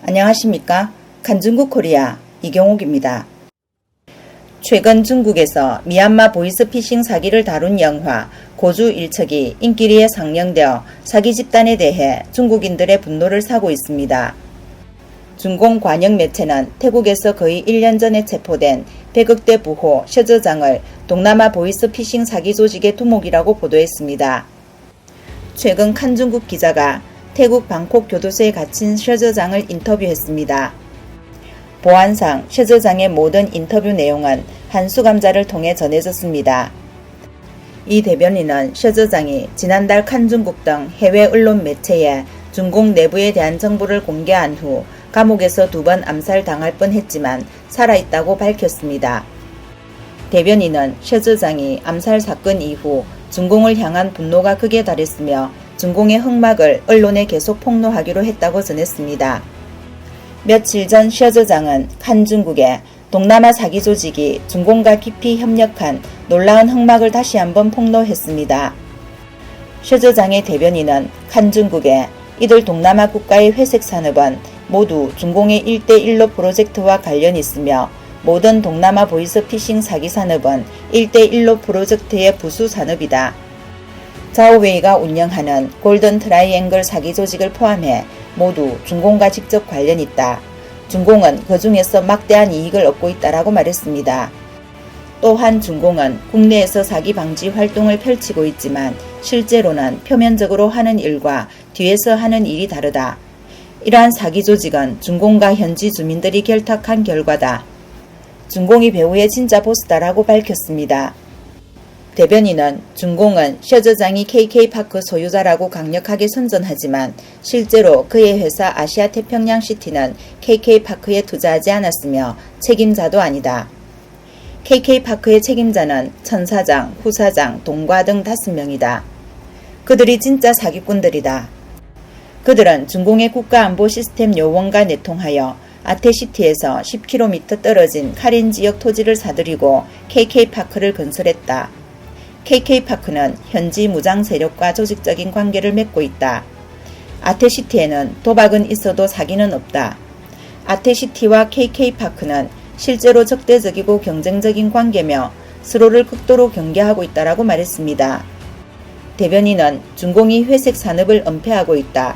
안녕하십니까? 칸중국 코리아 이경옥입니다. 최근 중국에서 미얀마 보이스피싱 사기를 다룬 영화 고주 일척이 인기리에 상영되어 사기 집단에 대해 중국인들의 분노를 사고 있습니다. 중공 관영 매체는 태국에서 거의 1년 전에 체포된 백억대 부호 셔저장을 동남아 보이스피싱 사기 조직의 두목이라고 보도했습니다. 최근 칸중국 기자가 태국 방콕 교도소에 갇힌 셔저장을 인터뷰했습니다. 보안상 셔저장의 모든 인터뷰 내용은 한 수감자를 통해 전해졌습니다. 이 대변인은 셔저장이 지난달 칸중국 등 해외 언론 매체에 중공 내부에 대한 정보를 공개한 후 감옥에서 2번 암살당할 뻔했지만 살아있다고 밝혔습니다. 대변인은 셔저장이 암살 사건 이후 중공을 향한 분노가 극에 달했으며 중공의 흑막을 언론에 계속 폭로하기로 했다고 전했습니다. 며칠 전 셔저장은 칸중국의 동남아 사기 조직이 중공과 깊이 협력한 놀라운 흑막을 다시 한번 폭로했습니다. 셔저장의 대변인은 칸중국의 이들 동남아 국가의 회색 산업은 모두 중공의 1대1로 프로젝트와 관련이 있으며 모든 동남아 보이스피싱 사기 산업은 1대1로 프로젝트의 부수 산업이다. 자오웨이가 운영하는 골든 트라이앵글 사기 조직을 포함해 모두 중공과 직접 관련이 있다. 중공은 그 중에서 막대한 이익을 얻고 있다라고 말했습니다. 또한 중공은 국내에서 사기 방지 활동을 펼치고 있지만 실제로는 표면적으로 하는 일과 뒤에서 하는 일이 다르다. 이러한 사기 조직은 중공과 현지 주민들이 결탁한 결과다. 중공이 배후의 진짜 보스다라고 밝혔습니다. 대변인은 중공은 셔저장이 KK파크 소유자라고 강력하게 선전하지만 실제로 그의 회사 아시아태평양시티는 KK파크에 투자하지 않았으며 책임자도 아니다. KK파크의 책임자는 천 사장, 후 사장, 동과 등 5명이다. 그들이 진짜 사기꾼들이다. 그들은 중공의 국가안보 시스템 요원과 내통하여 아테시티에서 10km 떨어진 카린 지역 토지를 사들이고 KK파크를 건설했다. KK파크는 현지 무장 세력과 조직적인 관계를 맺고 있다. 아테시티에는 도박은 있어도 사기는 없다. 아테시티와 KK파크는 실제로 적대적이고 경쟁적인 관계며 서로를 극도로 경계하고 있다라고 말했습니다. 대변인은 중공이 회색 산업을 은폐하고 있다.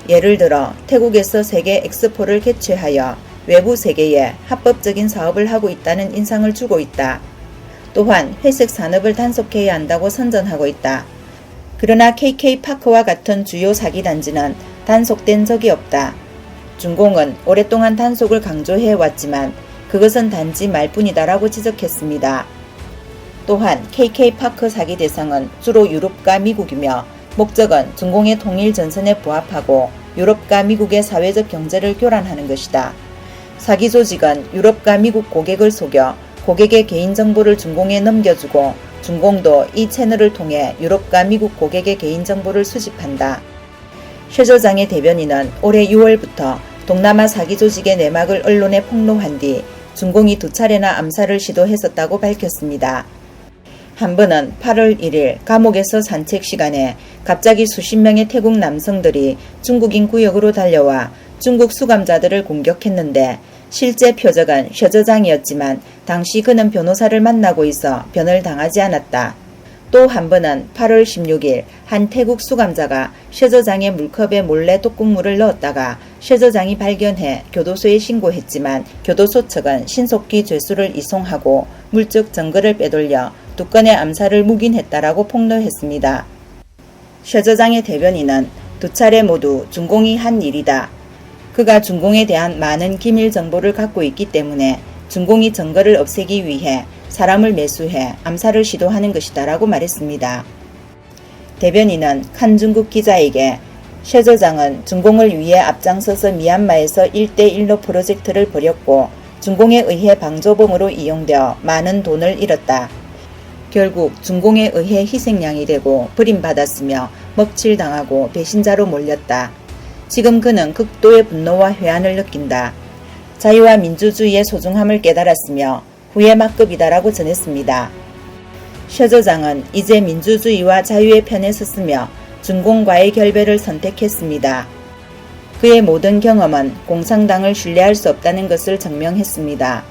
예를 들어 태국에서 세계 엑스포를 개최하여 외부 세계에 합법적인 사업을 하고 있다는 인상을 주고 있다. 또한 회색 산업을 단속해야 한다고 선전하고 있다. 그러나 KK파크와 같은 주요 사기단지는 단속된 적이 없다. 중공은 오랫동안 단속을 강조해왔지만 그것은 단지 말뿐이다라고 지적했습니다. 또한 KK파크 사기 대상은 주로 유럽과 미국이며 목적은 중공의 통일 전선에 부합하고 유럽과 미국의 사회적 경제를 교란하는 것이다. 사기 조직은 유럽과 미국 고객을 속여 고객의 개인정보를 중공에 넘겨주고 중공도 이 채널을 통해 유럽과 미국 고객의 개인정보를 수집한다. 셔저장의 대변인은 올해 6월부터 동남아 사기 조직의 내막을 언론에 폭로한 뒤 중공이 2차례나 암살을 시도했었다고 밝혔습니다. 한 번은 8월 1일 감옥에서 산책 시간에 갑자기 수십 명의 태국 남성들이 중국인 구역으로 달려와 중국 수감자들을 공격했는데 실제 표적은 셔저장이었지만 당시 그는 변호사를 만나고 있어 변을 당하지 않았다. 또 한 번은 8월 16일 한 태국 수감자가 셔저장의 물컵에 몰래 독극물을 넣었다가 셔저장이 발견해 교도소에 신고했지만 교도소 측은 신속히 죄수를 이송하고 물적 증거를 빼돌려 2건의 암살을 묵인했다라고 폭로했습니다. 셔저장의 대변인은 2차례 모두 중공이 한 일이다. 그가 중공에 대한 많은 기밀 정보를 갖고 있기 때문에 중공이 증거를 없애기 위해 사람을 매수해 암살을 시도하는 것이다 라고 말했습니다. 대변인은 칸중국 기자에게 셔저장은 중공을 위해 앞장서서 미얀마에서 1대1로 프로젝트를 벌였고 중공에 의해 방조범으로 이용되어 많은 돈을 잃었다. 결국 중공에 의해 희생양이 되고 버림받았으며 먹칠당하고 배신자로 몰렸다. 지금 그는 극도의 분노와 회한을 느낀다. 자유와 민주주의의 소중함을 깨달았으며 후회 막급이다라고 전했습니다. 셔저장은 이제 민주주의와 자유의 편에 섰으며 중공과의 결별을 선택했습니다. 그의 모든 경험은 공산당을 신뢰할 수 없다는 것을 증명했습니다.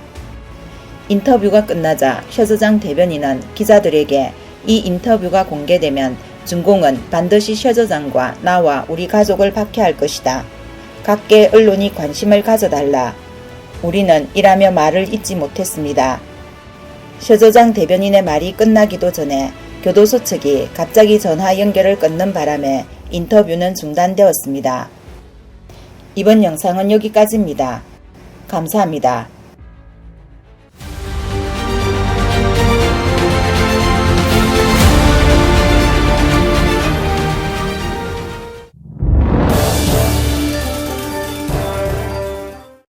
인터뷰가 끝나자 셔저장 대변인은 기자들에게 이 인터뷰가 공개되면 중공은 반드시 셔저장과 나와 우리 가족을 박해할 것이다. 각계 언론이 관심을 가져달라. 우리는 이라며 말을 잇지 못했습니다. 셔저장 대변인의 말이 끝나기도 전에 교도소 측이 갑자기 전화 연결을 끊는 바람에 인터뷰는 중단되었습니다. 이번 영상은 여기까지입니다. 감사합니다.